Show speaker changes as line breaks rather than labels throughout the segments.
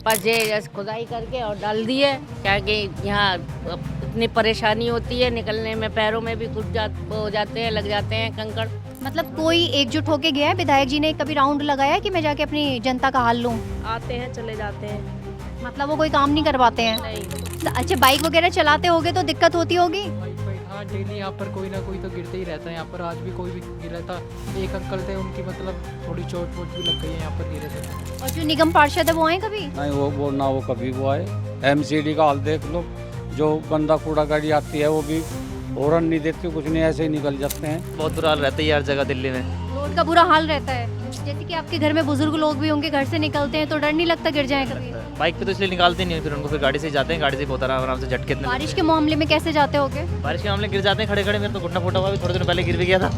बस ये जैसे खुदाई करके और डाल दिए, क्या कि यहाँ इतनी परेशानी होती है, निकलने में पैरों में भी कुछ हो जाते हैं, लग जाते हैं कंकड़।
मतलब कोई एकजुट होके गया है? विधायक जी ने कभी राउंड लगाया है कि मैं जाके अपनी जनता का हाल लूं?
आते हैं चले जाते हैं।
मतलब वो कोई काम नहीं करवाते हैं?
नहीं।
अच्छा, बाइक वगैरह चलाते होगे तो दिक्कत होती होगी?
हाँ, डेली यहाँ पर कोई ना कोई तो गिरते ही रहता है। यहाँ पर आज भी कोई भी गिरा था। एक अंकल थे, उनकी मतलब थोड़ी चोट वोट भी लग गई है, यहाँ पर गिरे थे।
और जो निगम पार्षद है वो आए कभी?
नहीं, वो कभी वो आए। एमसीडी का हाल देख लो, जो गंदा कूड़ा गाड़ी आती है वो भी हॉर्न नहीं देती, कुछ नहीं, ऐसे ही निकल जाते हैं।
बहुत बुरा हाल रहता है यार जगह दिल्ली में।
रोड का बुरा हाल रहता है। जैसे कि आपके घर में बुजुर्ग लोग भी होंगे, घर से निकलते हैं तो डर नहीं लगता गिर जाए कभी?
बाइक पे तो इसलिए निकालते नहीं, फिर उनको फिर गाड़ी से ही जाते हैं, गाड़ी से बहुत आराम से झटके इतने।
बारिश के मामले में कैसे जाते होगे?
बारिश के मामले गिर जाते हैं खड़े खड़े। मेरे तो घुटना फूटा हुआ, थोड़े दिन पहले गिर भी गया था।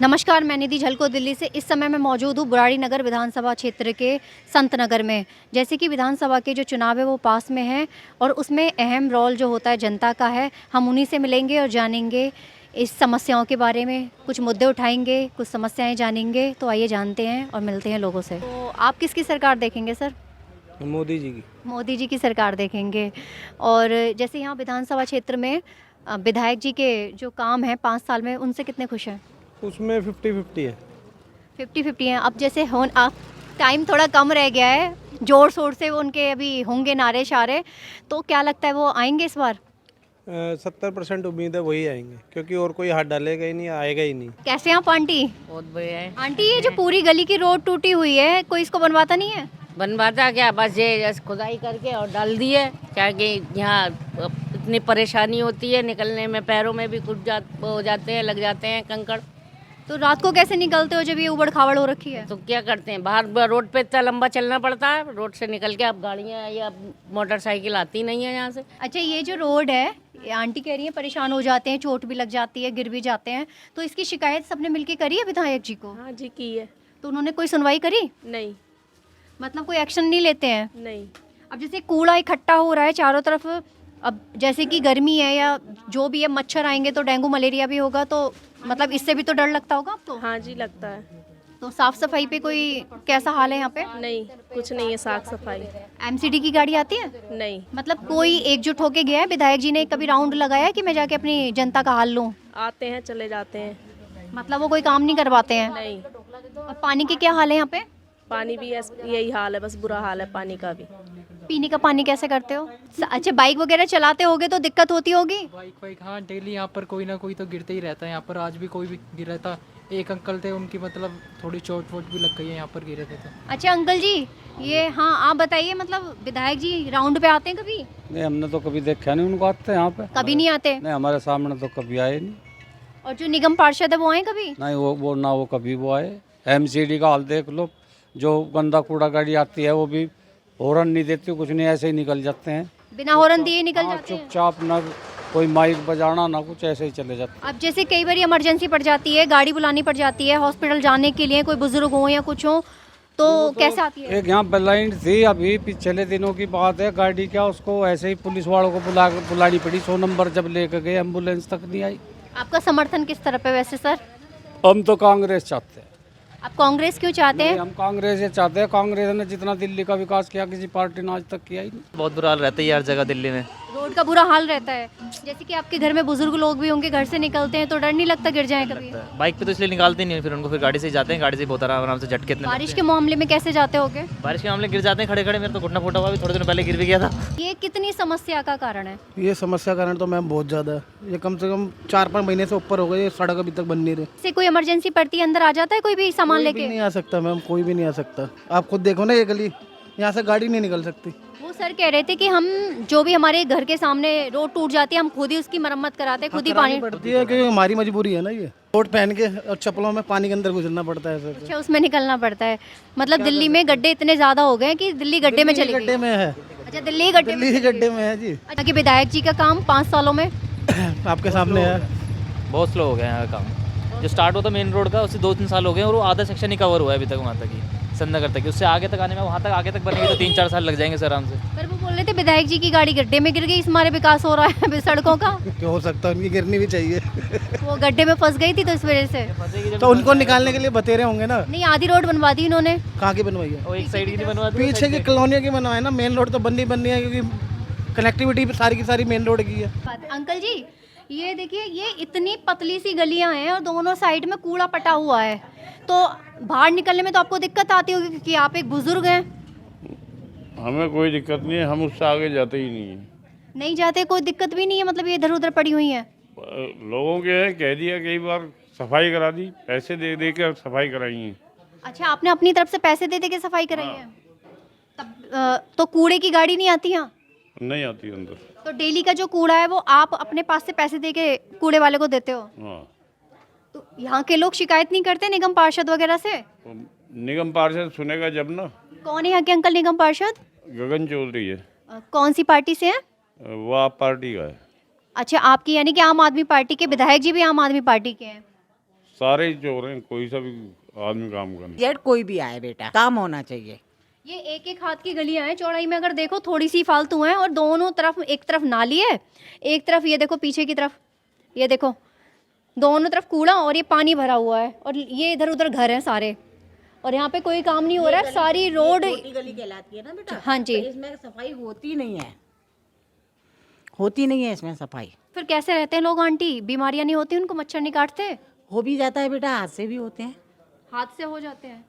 नमस्कार, मैं निधि झलको दिल्ली से। इस समय मैं मौजूद हूँ बुराड़ी नगर विधानसभा क्षेत्र के संत नगर में। जैसे कि विधानसभा के जो चुनाव है वो पास में है और उसमें अहम रोल जो होता है जनता का है। हम उन्हीं से मिलेंगे और जानेंगे इस समस्याओं के बारे में, कुछ मुद्दे उठाएंगे, कुछ समस्याएं जानेंगे। तो आइए जानते हैं और मिलते हैं लोगों से। तो आप किसकी सरकार देखेंगे सर?
मोदी जी की।
मोदी जी की सरकार देखेंगे। और जैसे यहाँ विधानसभा क्षेत्र में विधायक जी के जो काम हैं 5 साल में, उनसे कितने खुश हैं?
उसमें 50-50 है।
50-50 हैं। अब जैसे आप टाइम थोड़ा कम रह गया है, जोर शोर से उनके अभी होंगे नारे शारे, तो क्या लगता है वो आएंगे इस बार?
70% उम्मीद है वही आएंगे, क्योंकि और कोई हाथ डालेगा ही नहीं, आएगा ही नहीं।
कैसे हैं आप आंटी?
बहुत बढ़िया है।
आंटी, ये जो पूरी गली की रोड टूटी हुई है, कोई इसको बनवाता नहीं है?
बनवाता क्या, बस ये जैसे खुदाई करके और डाल दिए, क्या कि यहाँ इतनी परेशानी होती है, निकलने में पैरों में भी कुछ हो जाते हैं, लग जाते हैं कंकड़।
तो रात को कैसे निकलते हो जब ये उबड़ खाबड़ हो रखी है?
तो क्या करते हैं, बाहर रोड पे इतना लंबा चलना पड़ता है, रोड से निकल के अब गाड़ियाँ या मोटरसाइकिल आती नहीं है यहाँ से।
अच्छा, ये जो रोड है, ये आंटी कह रही है परेशान हो जाते हैं, चोट भी लग जाती है, गिर भी जाते हैं, तो इसकी शिकायत सबने मिलके करी है विधायक जी को?
हाँ जी की है।
तो उन्होंने कोई सुनवाई करी?
नहीं।
मतलब कोई एक्शन नहीं लेते हैं?
नहीं।
अब जैसे कूड़ा इकट्ठा हो रहा है चारों तरफ, अब जैसे कि गर्मी है या जो भी है, मच्छर आएंगे तो डेंगू मलेरिया भी होगा, तो मतलब इससे भी तो डर लगता होगा आपको?
हाँ जी लगता है।
तो साफ सफाई पे कोई कैसा हाल है यहाँ पे?
नहीं, कुछ नहीं है साफ सफाई।
एमसीडी की गाड़ी आती है?
नहीं।
मतलब कोई एकजुट होके गया है? विधायक जी ने कभी राउंड लगाया है कि मैं जाके अपनी जनता का हाल लूं?
आते हैं चले जाते हैं।
मतलब वो कोई काम नहीं करवाते हैं?
नहीं।
और पानी के क्या हाल है यहाँ पे?
पानी भी यही हाल है, बस बुरा हाल है पानी का भी।
पीने का पानी कैसे करते हो? अच्छा, बाइक वगैरह चलाते होगे तो दिक्कत होती होगी?
बाइक हाँ, डेली यहाँ पर कोई ना कोई तो गिरते ही रहता है। यहाँ पर आज भी कोई भी गिरा था। एक अंकल थे, उनकी मतलब थोड़ी चोट वोट भी लग गई है, यहाँ पर गिरे थे तो।
अच्छा अंकल जी, ये हाँ आप बताइए, मतलब विधायक जी राउंड पे आते हैं कभी?
नहीं, हमने तो कभी देखा नहीं उनको आते यहाँ पे।
कभी नहीं आते?
नहीं, हमारे सामने तो कभी आए नहीं।
और जो निगम पार्षद है वो आए कभी?
नहीं, वो कभी वो आए। एमसीडी का हाल देख लो, जो गंदा कूड़ा गाड़ी आती है वो भी हॉर्न नहीं देती, कुछ नहीं, ऐसे ही निकल जाते हैं।
बिना हॉर्न दिए निकल
हाँ,
जाते हैं?
चुपचाप, ना कोई माइक बजाना ना कुछ, ऐसे ही चले जाते हैं।
अब जैसे कई बार इमरजेंसी पड़ जाती है, गाड़ी बुलानी पड़ जाती है हॉस्पिटल जाने के लिए, कोई बुजुर्ग हो या कुछ हो, तो कैसे आती है?
एक यहाँ ब्लाइंड थी, अभी पिछले दिनों की बात है, गाड़ी क्या उसको ऐसे ही पुलिस वालों को बुलानी पड़ी। 100 नंबर जब लेकर गए, एम्बुलेंस तक नहीं आई।
आपका समर्थन किस तरफ है वैसे सर?
हम तो कांग्रेस चाहते हैं।
आप कांग्रेस क्यों चाहते हैं?
हम कांग्रेस ये चाहते हैं। कांग्रेस ने जितना दिल्ली का विकास किया, किसी पार्टी ने आज तक किया ही नहीं।
बहुत बुरा हाल रहता है यार जगह दिल्ली में।
रोड का बुरा हाल रहता है। जैसे कि आपके घर में बुजुर्ग लोग भी होंगे, घर से निकलते हैं तो डर नहीं लगता गिर जाए कभी?
बाइक पे तो इसलिए निकालते नहीं, फिर उनको फिर गाड़ी से ही जाते हैं, गाड़ी से बहुत आराम से झटके इतने।
बारिश के मामले में कैसे जाते होगे?
बारिश के मामले गिर जाते हैं खड़े खड़े। मेरे तो घुटना फूटा हुआ, थोड़े दिन पहले गिर भी गया था।
ये कितनी समस्या का कारण है?
ये समस्या कारण तो मैम बहुत ज़्यादा है। ये कम से कम 4-5 महीने से ऊपर हो गए, ये सड़क अभी तक बन नहीं रही।
से कोई इमरजेंसी पड़ती है, अंदर आ जाता है कोई भी सामान
कोई भी
लेके?
नहीं आ सकता मैम, कोई भी नहीं आ सकता। आप खुद देखो ना, ये गली, यहाँ से गाड़ी नहीं निकल सकती।
वो सर कह रहे थे कि हम जो भी हमारे घर के सामने रोड टूट जाती है, हम खुद ही उसकी मरम्मत कराते हैं, खुद ही पानी
पड़ती है, क्योंकि हमारी मजबूरी है ना। ये कोट पहन के और चप्पलों में पानी के अंदर गुजरना पड़ता है सर।
अच्छा, उसमें निकलना पड़ता है। मतलब दिल्ली में गड्ढे इतने ज्यादा हो गए हैं कि दिल्ली गड्ढे में चले
गड्ढे
गई।
में है।
अच्छा, दिल्ली गड्ढे
दिल्ली ही गड्ढे में है जी।
अच्छा, कि विधायक जी का काम 5 सालों में
आपके सामने है।
बहुत स्लो हो गया यहाँ का काम। जो स्टार्ट होता मेन रोड का, उससे 2-3 साल हो गए और वो आधा सेक्शन ही कवर हुआ है अभी तक वहाँ तक ही। संतनगर तक, उससे आगे तक आने में, वहाँ तक आगे तक बनेगी तो 3-4 साल लग जाएंगे सर आराम से।
पर वो बोल रहे थे विधायक जी की गाड़ी गड्ढे में गिर गई, इस मारे विकास हो रहा है सड़कों का।
क्यों हो सकता है, उनकी गिरनी भी चाहिए।
वो गड्ढे में फंस गई थी तो इस वजह से।
तो उनको निकालने के लिए बतेरे होंगे ना।
नहीं, आधी रोड बनवा दी इन्होंने।
कहाँ की बनवाई है?
वो एक साइड की नहीं बनवा दी,
पीछे की कॉलोनियों की बनवाए ना, मेन रोड तो बननी है, क्योंकि कनेक्टिविटी सारी की सारी मेन रोड की है।
अंकल जी, ये देखिए, ये इतनी पतली सी गलियां हैं और दोनों साइड में कूड़ा पटा हुआ है, तो बाहर निकलने में तो आपको दिक्कत आती होगी, क्योंकि आप एक बुजुर्ग हैं।
हमें कोई दिक्कत नहीं है, हम उससे आगे जाते ही नहीं है।
नहीं जाते, कोई दिक्कत भी नहीं है, मतलब ये इधर उधर पड़ी हुई हैं।
लोगों के कह दिया कई बार, सफाई करा दी, पैसे दे दे के सफाई कराई है।
अच्छा, आपने अपनी तरफ से पैसे दे के सफाई कराई है? तब तो कूड़े की गाड़ी नहीं आती यहाँ?
नहीं आती अंदर।
तो डेली का जो कूड़ा है वो आप अपने पास से पैसे दे के कूड़े वाले को देते हो?
हाँ।
तो यहाँ के लोग शिकायत नहीं करते निगम पार्षद वगैरह से?
तो निगम पार्षद सुनेगा जब ना।
कौन है यहाँ के अंकल निगम पार्षद?
गगन चौधरी है।
कौन सी पार्टी से हैं?
वो आप पार्टी का है।
अच्छा, आपकी यानी कि आम आदमी पार्टी के विधायक जी भी आम आदमी पार्टी के हैं?
सारे ही चोर हैं, कोई सा भी आदमी काम करना।
जेड कोई भी आए बेटा, काम होना चाहिए।
ये एक एक हाथ की गलियां हैं, चौड़ाई में अगर देखो थोड़ी सी फालतू हैं, और दोनों तरफ, एक तरफ नाली है, एक तरफ ये देखो पीछे की तरफ, ये देखो दोनों तरफ कूड़ा और ये पानी भरा हुआ है, और ये इधर उधर घर हैं सारे, और यहाँ पे कोई काम नहीं हो रहा है। सारी रोड
गली कहलाती है ना बेटा।
हाँ जी।
तो इसमें सफाई होती नहीं है, होती नहीं है इसमें सफाई।
फिर कैसे रहते हैं लोग आंटी? बीमारियां नहीं होती उनको? मच्छर नहीं काटते?
हो भी जाता है बेटा, हाथ से भी होते हैं।
हाथ से हो जाते हैं?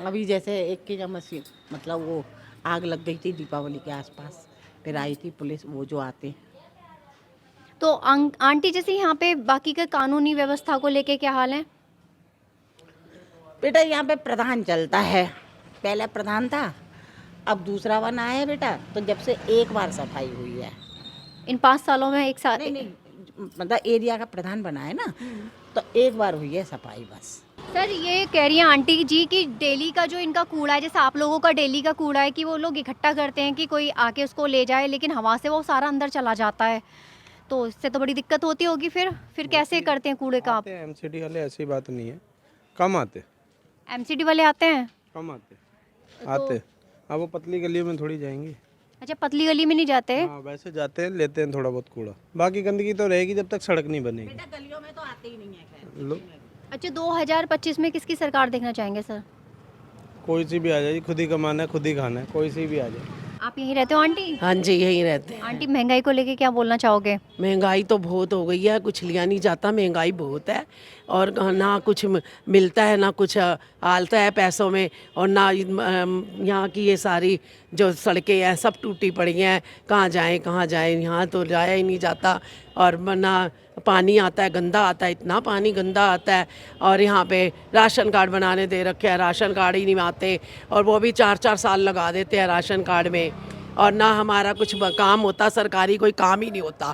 अभी जैसे एक की जब मशीन, मतलब वो आग लग गई थी दीपावली के आसपास, फिर आई थी पुलिस, वो जो आते।
तो आंटी, जैसे यहाँ पे बाकी का कानूनी व्यवस्था को लेके क्या हाल है?
बेटा यहाँ पे प्रधान चलता है, पहले प्रधान था, अब दूसरा वन आया है बेटा। तो जब से एक बार सफाई हुई है
इन 5 सालों में? एक साल?
नहीं, मतलब एरिया का प्रधान बना है ना, तो एक बार हुई है सफाई बस।
सर, ये कह रही हैं आंटी जी कि डेली का जो इनका कूड़ा है, जैसे आप लोगों का डेली का कूड़ा है, कि वो लोग इकट्ठा करते हैं कि कोई आके उसको ले जाए, लेकिन हवा से वो सारा अंदर चला जाता है, तो इससे तो बड़ी दिक्कत होती होगी। फिर कैसे करते हैं कूड़े का आप?
एमसीडी वाले, ऐसी बात नहीं है, कम आते।
एमसीडी वाले आते हैं?
कम आते। अब वो पतली गलियों में थोड़ी जाएंगे।
अच्छा, पतली गली में नहीं जाते?
हाँ, वैसे जाते हैं, लेते हैं थोड़ा बहुत कूड़ा। बाकी गंदगी तो रहेगी जब तक सड़क नहीं बनेगी।
बेटा गलियों में तो आते ही नहीं है।
अच्छा, 2025 में किसकी सरकार देखना चाहेंगे सर?
कोई सी भी आ जाए, खुद ही कमाना है, खुद ही खाना है, कोई सी भी आ जाए।
आप यहीं रहते हो आंटी?
हाँ जी, यहीं रहते हैं।
आंटी, महंगाई को लेके क्या बोलना चाहोगे?
महंगाई तो बहुत हो गई है, कुछ लिया नहीं जाता, महंगाई बहुत है, और ना कुछ मिलता है, ना कुछ आलता है पैसों में, और ना यहाँ की ये सारी जो सड़कें हैं सब टूटी पड़ी हैं, कहाँ जाएं, यहाँ तो जाया ही नहीं जाता। और ना पानी आता है, गंदा आता है, इतना पानी गंदा आता है। और यहाँ पे राशन कार्ड बनाने दे रखे हैं, राशन कार्ड ही नहीं आते, और वो भी 4-4 साल लगा देते हैं राशन कार्ड में, और ना हमारा कुछ काम होता, सरकारी कोई काम ही नहीं होता।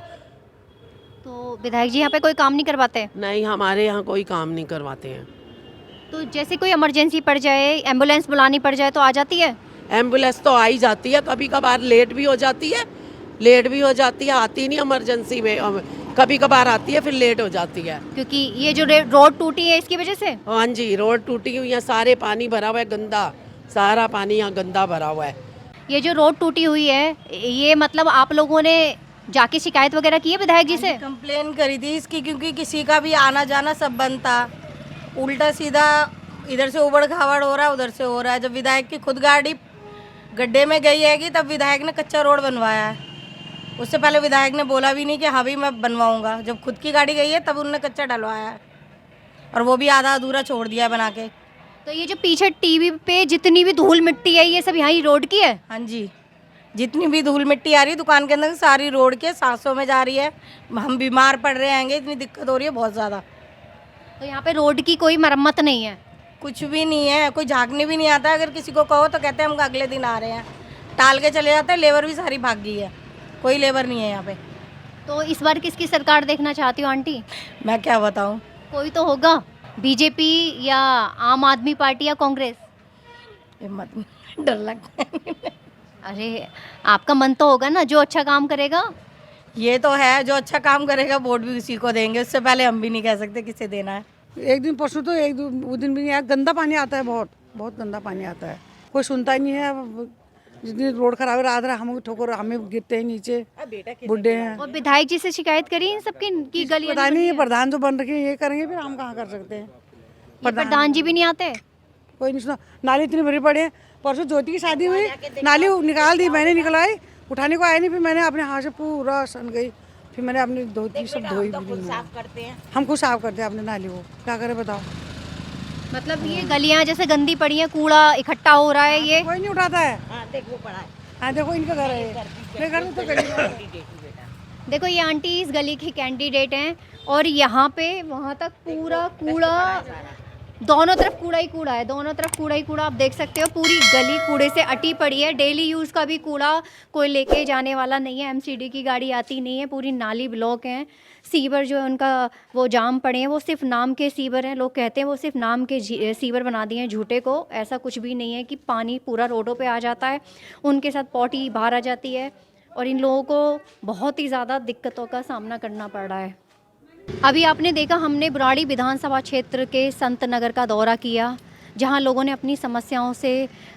तो विधायक जी यहाँ पे कोई काम नहीं करवाते?
नहीं, हमारे यहाँ कोई काम नहीं करवाते हैं।
तो जैसे कोई इमरजेंसी पड़ जाए, एम्बुलेंस बुलानी पड़ जाए, तो आ जाती है?
एम्बुलेंस तो आ ही जाती है, कभी कभार लेट भी हो जाती है, आती नहीं इमरजेंसी में, कभी कभार आती है फिर लेट हो जाती है।
क्योंकि ये जो रोड टूटी है इसकी वजह से?
हाँ जी, रोड टूटी हुई है, सारे पानी भरा हुआ है, गंदा, सारा पानी यहाँ गंदा भरा हुआ है।
ये जो रोड टूटी हुई है, ये मतलब आप लोगों ने जाके शिकायत वगैरह की है विधायक जी से?
कंप्लेन करी थी इसकी, क्योंकि किसी का भी आना जाना सब बंद था, उल्टा सीधा इधर से उबड़ खाबड़ हो रहा है, उधर से हो रहा है। जब विधायक की खुद गाड़ी गड्ढे में गई है तब विधायक ने कच्चा रोड बनवाया है, उससे पहले विधायक ने बोला भी नहीं कि हाँ भी मैं बनवाऊंगा। जब खुद की गाड़ी गई है तब उन्होंने कच्चा डलवाया है, और वो भी आधा अधूरा छोड़ दिया है बना के।
तो ये जो पीछे टीवी पे जितनी भी धूल मिट्टी है, ये सब यहाँ ही रोड की है?
हाँ जी, जितनी भी धूल मिट्टी आ रही है दुकान के अंदर सारी रोड के सांसों में जा रही है, हम बीमार पड़ रहे हैं, इतनी दिक्कत हो रही है बहुत ज़्यादा।
तो यहाँ पे रोड की कोई मरम्मत नहीं है?
कुछ भी नहीं है, कोई झांकने भी नहीं आता। अगर किसी को कहो तो कहते हैं हम अगले दिन आ रहे हैं, टाल के चले जाते हैं। लेबर भी सारी भाग गई है, कोई लेबर नहीं है यहाँ पे।
तो इस बार किसकी सरकार देखना चाहती हो आंटी?
मैं क्या बताऊँ,
कोई तो होगा, बीजेपी या आम आदमी पार्टी या कांग्रेस?
मत डर लगता है।
अरे आपका मन तो होगा ना, जो अच्छा काम करेगा।
ये तो है, जो अच्छा काम करेगा वोट भी उसी को देंगे, उससे पहले हम भी नहीं कह सकते किसे देना है।
एक दिन परसों तो एक दिन भी नहीं आया, गंदा पानी आता है बहुत।
बहुत गंदा पानी आता है, कोई सुनता ही नहीं है। अब जितनी रोड खराब है, रात रात हम ठोकर हमें गिरते हैं नीचे, बुढ़े हैं।
और विधायक जी से शिकायत करी इन सबकी की गलियां
पता नहीं, ये प्रधान जो बन रखे हैं ये करेंगे, फिर हम कहाँ कर सकते हैं।
प्रधान जी भी नहीं आते।
कोई नहीं सुना, नाली इतनी भरी पड़ी है। परसों ज्योति की शादी हुई, नाली निकाल दी, मैंने निकलवाई, उठाने को आया नहीं, फिर मैंने अपने हाथ से पूरा सन गई, फिर मैंने अपनी धोती सब धोई। हम खुद साफ करते हैं अपने नाली को, क्या करें बताओ।
मतलब ये गलियां जैसे गंदी पड़ी हैं, कूड़ा इकट्ठा हो रहा है, ये
कोई नहीं उठाता है। हाँ देखो पड़ा है, हाँ देखो इनका घर है, मेरे घर में तो गली।
देखो ये आंटी इस गली की कैंडिडेट हैं और यहाँ पे वहाँ तक पूरा कूड़ा, दोनों तरफ कूड़ा ही कूड़ा है, दोनों तरफ कूड़ा ही कूड़ा। आप देख सकते हो पूरी गली कूड़े से अटी पड़ी है। डेली यूज़ का भी कूड़ा कोई लेके जाने वाला नहीं है, एमसीडी की गाड़ी आती नहीं है, पूरी नाली ब्लॉक हैं। सीवर जो है उनका वो जाम पड़े हैं, वो सिर्फ नाम के सीवर हैं। लोग कहते हैं वो सिर्फ नाम के सीवर बना दिए हैं झूठे को, ऐसा कुछ भी नहीं है कि पानी पूरा रोडों पे आ जाता है, उनके साथ पॉटी बाहर आ जाती है और इन लोगों को बहुत ही ज़्यादा दिक्कतों का सामना करना पड़ रहा है। अभी आपने देखा हमने बुराड़ी विधानसभा क्षेत्र के संत नगर का दौरा किया, जहां लोगों ने अपनी समस्याओं से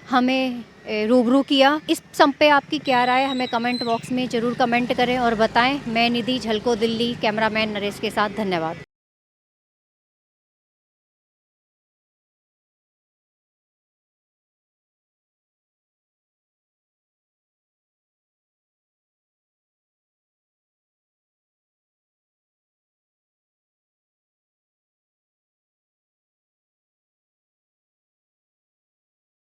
हमें रूबरू किया। इस सब पे आपकी क्या राय है, हमें कमेंट बॉक्स में ज़रूर कमेंट करें और बताएं। मैं निधि झलको, दिल्ली, कैमरामैन नरेश के साथ, धन्यवाद।